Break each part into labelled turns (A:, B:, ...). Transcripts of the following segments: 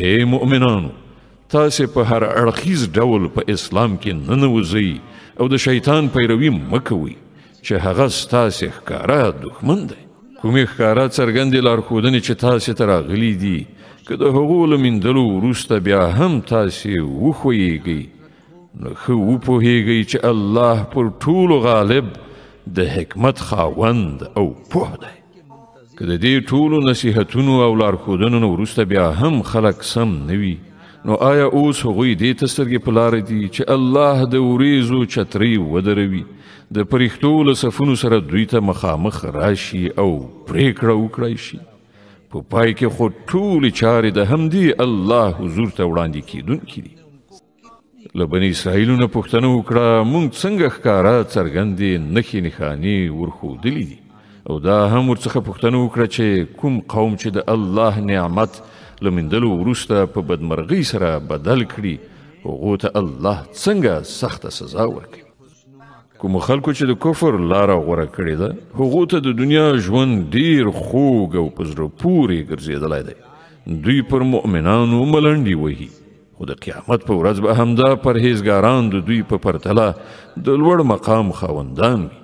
A: اے مؤمنانو تاسې په هر اړخیز ډول په اسلام کې ننوځئ او د شیطان پیروي مه کوئ چې هغه ستاسې ښکاره دښمن دی. کومې ښکاره څرګندې لارښودنې چې تاسې ته راغلي دي که د هغو له میندلو وروسته بیا هم تاسې وښویېږئ نو ښه وپوهیږئ چې الله پر ټولو غالب د حکمت خاوند او پوه دی. که د دې ټولو نصیحتونو او لارښودنو نه وروسته بیا هم خلک سم نه وي نو آیا اوس هغوی دې ته سترګې په لاره دي چې الله د وریځو چترۍ ودروي د پرښتو له صفونو سره دوی ته مخامخ راشي او پرېکړه وکړای شي؟ په پای کې خو ټولې چارې د همدې الله حضور ته وړاندې کیدونکي دي. له بني اسرائیلو نه پوښتنه وکړه موږ څنګه ښکاره څرګندې نښې نښانې ورښودلي دي او دا هم ورڅخه پوښتنه وکړه چې کوم قوم چې د الله نعمت له میندلو وروسته په بدمرغۍ سره بدل کړي هغو ته الله څنګه سخته سزا ورکوي. کومو خلکو چې د کفر لاره غوره کړې ده هغو ته د دنیا ژوند ډیر خوږ او په زړه پورې ګرځېدلی دی. دوی پر مؤمنانو ملنډې وهي خو د قیامت په ورځ به همدا پرهیزګاران د دوی په پرتله د لوړ مقام خاوندان وي.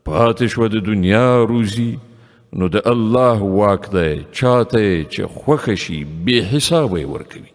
A: پاتې شوه د دنیا روزي نو د الله واک دی چاته چې خوښه شي بې حسابه یې ورکوي.